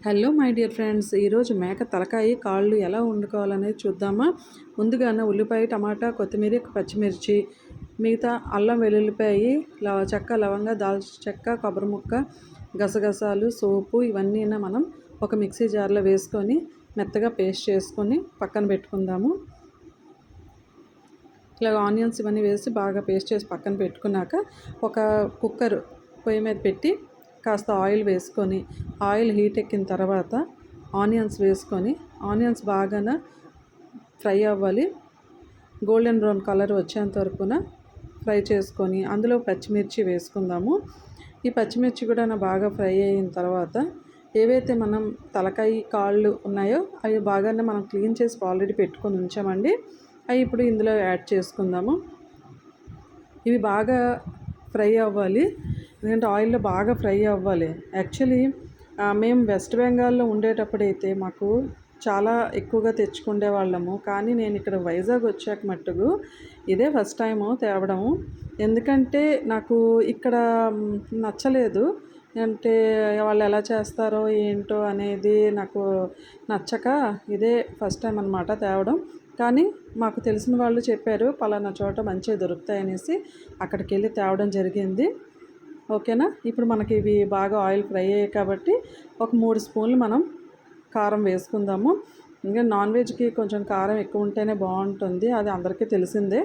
Hello my dear friends, ఈరోజు మేక తలకాయ కాళ్ళు ఎలా వండుకోవాలనేది చూద్దామా. ముందుగానే ఉల్లిపాయ, టమాటా, కొత్తిమీర, పచ్చిమిర్చి, మిగతా అల్లం వెల్లుల్లిపాయ, చెక్క, లవంగ, దాల్చిన చెక్క, కొబ్బరి ముక్క, గసగసాలు, సోపు ఇవన్నీ మనం ఒక మిక్సీ జార్లో వేసుకొని మెత్తగా పేస్ట్ చేసుకొని పక్కన పెట్టుకుందాము. ఇలా ఆనియన్స్ ఇవన్నీ వేసి బాగా పేస్ట్ చేసి పక్కన పెట్టుకున్నాక ఒక కుక్కర్ పొయ్యి మీద పెట్టి కాస్త ఆయిల్ వేసుకొని ఆయిల్ హీట్ ఎక్కిన తర్వాత ఆనియన్స్ వేసుకొని ఆనియన్స్ బాగా ఫ్రై అవ్వాలి. గోల్డెన్ బ్రౌన్ కలర్ వచ్చేంత వరకున ఫ్రై చేసుకొని అందులో పచ్చిమిర్చి వేసుకుందాము. ఈ పచ్చిమిర్చి కూడా బాగా ఫ్రై అయిన తర్వాత ఏవైతే మనం తలకాయ కాళ్ళు ఉన్నాయో అవి బాగానే మనం క్లీన్ చేసి ఆల్రెడీ పెట్టుకొని ఉంచామండి. అవి ఇప్పుడు ఇందులో యాడ్ చేసుకుందాము. ఇవి బాగా ఫ్రై అవ్వాలి, ఎందుకంటే ఆయిల్లో బాగా ఫ్రై అవ్వాలి. యాక్చువల్లీ మేము వెస్ట్ బెంగాల్లో ఉండేటప్పుడైతే మాకు చాలా ఎక్కువగా తెచ్చుకునే వాళ్ళము, కానీ నేను ఇక్కడ వైజాగ్ వచ్చాక మట్టుకు ఇదే ఫస్ట్ టైము తేవడము. ఎందుకంటే నాకు ఇక్కడ నచ్చలేదు, అంటే వాళ్ళు ఎలా చేస్తారో ఏంటో అనేది నాకు నచ్చక ఇదే ఫస్ట్ టైం అనమాట తేవడం. కానీ మాకు తెలిసిన వాళ్ళు చెప్పారు పలానా చోట మంచిగా దొరుకుతాయి అనేసి అక్కడికి వెళ్ళి తేవడం జరిగింది. ఓకేనా. ఇప్పుడు మనకి ఇవి బాగా ఆయిల్ ఫ్రై అయ్యాయి కాబట్టి ఒక 3 స్పూన్లు మనం కారం వేసుకుందాము. ఇంకా నాన్ వెజ్కి కొంచెం కారం ఎక్కువ ఉంటేనే బాగుంటుంది, అది అందరికీ తెలిసిందే.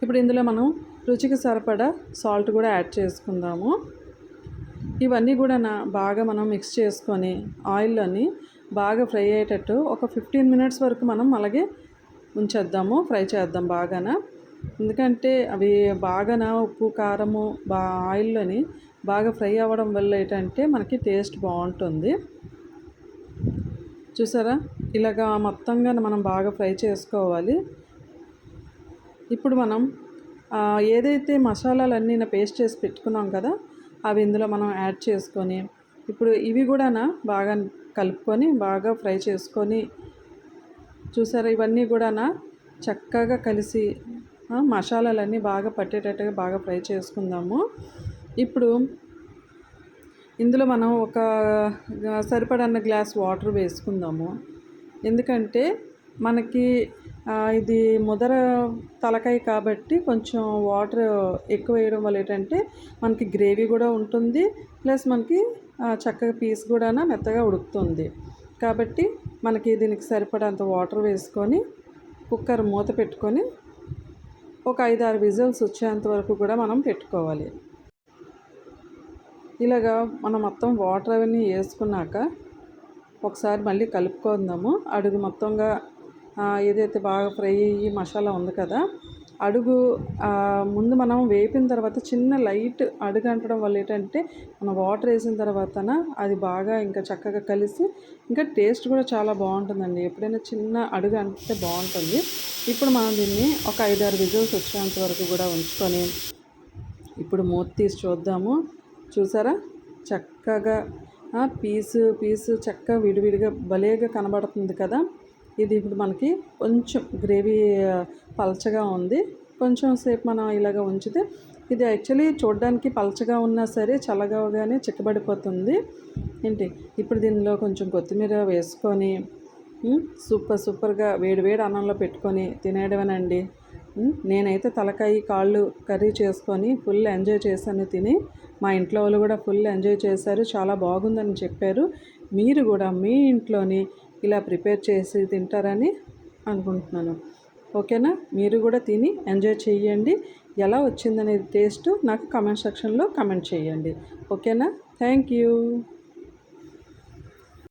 ఇప్పుడు ఇందులో మనం రుచికి సరిపడా సాల్ట్ కూడా యాడ్ చేసుకుందాము. ఇవన్నీ కూడా బాగా మనం మిక్స్ చేసుకొని ఆయిల్లోని బాగా ఫ్రై అయ్యేటట్టు ఒక 15 మినిట్స్ వరకు మనం అలాగే ఉంచేద్దాము, ఫ్రై చేద్దాం బాగానా. ఎందుకంటే అవి బాగా ఉప్పు కారము ఆయిల్లోని బాగా ఫ్రై అవ్వడం వల్ల ఏంటంటే మనకి టేస్ట్ బాగుంటుంది. చూసారా, ఇలాగా మొత్తంగా మనం బాగా ఫ్రై చేసుకోవాలి. ఇప్పుడు మనం ఏదైతే మసాలాలన్నీ పేస్ట్ చేసి పెట్టుకున్నాం కదా, అవి ఇందులో మనం యాడ్ చేసుకొని ఇప్పుడు ఇవి కూడా బాగా కలుపుకొని బాగా ఫ్రై చేసుకొని, చూసారా ఇవన్నీ కూడా చక్కగా కలిసి మసాలాలన్నీ బాగా పట్టేటట్టుగా బాగా ఫ్రై చేసుకుందాము. ఇప్పుడు ఇందులో మనం ఒక సరిపడన్న గ్లాస్ వాటర్ వేసుకుందాము. ఎందుకంటే మనకి ఇది ముదర తలకాయ కాబట్టి కొంచెం వాటర్ ఎక్కువ వేయడం వల్ల ఏంటంటే మనకి గ్రేవీ కూడా ఉంటుంది, ప్లస్ మనకి చక్కగా పీస్ కూడా మెత్తగా ఉడుకుతుంది. కాబట్టి మనకి దీనికి సరిపడంత వాటర్ వేసుకొని కుక్కర్ మూత పెట్టుకొని ఒక 5-6 విజిల్స్ వచ్చేంత వరకు కూడా మనం పెట్టుకోవాలి. ఇలాగా మనం మొత్తం వాటర్ అవన్నీ వేసుకున్నాక ఒకసారి మళ్ళీ కలుపుకుందాము. అడుగు మొత్తంగా ఏదైతే బాగా ఫ్రై అయ్యి మసాలా ఉంది కదా, అడుగు ముందు మనం వేపిన తర్వాత చిన్న లైట్ అడుగు అంటడం వల్ల ఏంటంటే మనం వాటర్ వేసిన తర్వాత అది బాగా ఇంకా చక్కగా కలిసి ఇంకా టేస్ట్ కూడా చాలా బాగుంటుందండి. ఎప్పుడైనా చిన్న అడుగు అంటే బాగుంటుంది. ఇప్పుడు మనం దీన్ని ఒక 5-6 విజిల్స్ వచ్చేంత వరకు కూడా ఉంచుకొని ఇప్పుడు మూత తీసి చూద్దాము. చూసారా, చక్కగా పీసు చక్కగా విడివిడిగా భలేగా కనబడుతుంది కదా. ఇది ఇప్పుడు మనకి కొంచెం గ్రేవీ పలచగా ఉంది. కొంచెం సేపు మనం ఇలాగ ఉంచితే ఇది యాక్చువల్లీ చూడడానికి పలచగా ఉన్నా సరే చల్లగానే చిక్కబడిపోతుంది ఏంటి. ఇప్పుడు దీనిలో కొంచెం కొత్తిమీర వేసుకొని సూపర్గా వేడి అన్నంలో పెట్టుకొని తినేయడమేనండి. నేనైతే తలకాయ కాళ్ళు కర్రీ చేసుకొని ఫుల్ ఎంజాయ్ చేశాను తిని. మా ఇంట్లో వాళ్ళు కూడా ఫుల్ ఎంజాయ్ చేశారు, చాలా బాగుందని చెప్పారు. మీరు కూడా మీ ఇంట్లోని ఇలా ప్రిపేర్ చేసి తింటారని అనుకుంటున్నాను. ఓకేనా. మీరు కూడా తిని ఎంజాయ్ చేయండి. ఎలా వచ్చిందనేది టేస్ట్ నాకు కామెంట్ సెక్షన్లో కామెంట్ చేయండి. ఓకేనా. Thank you.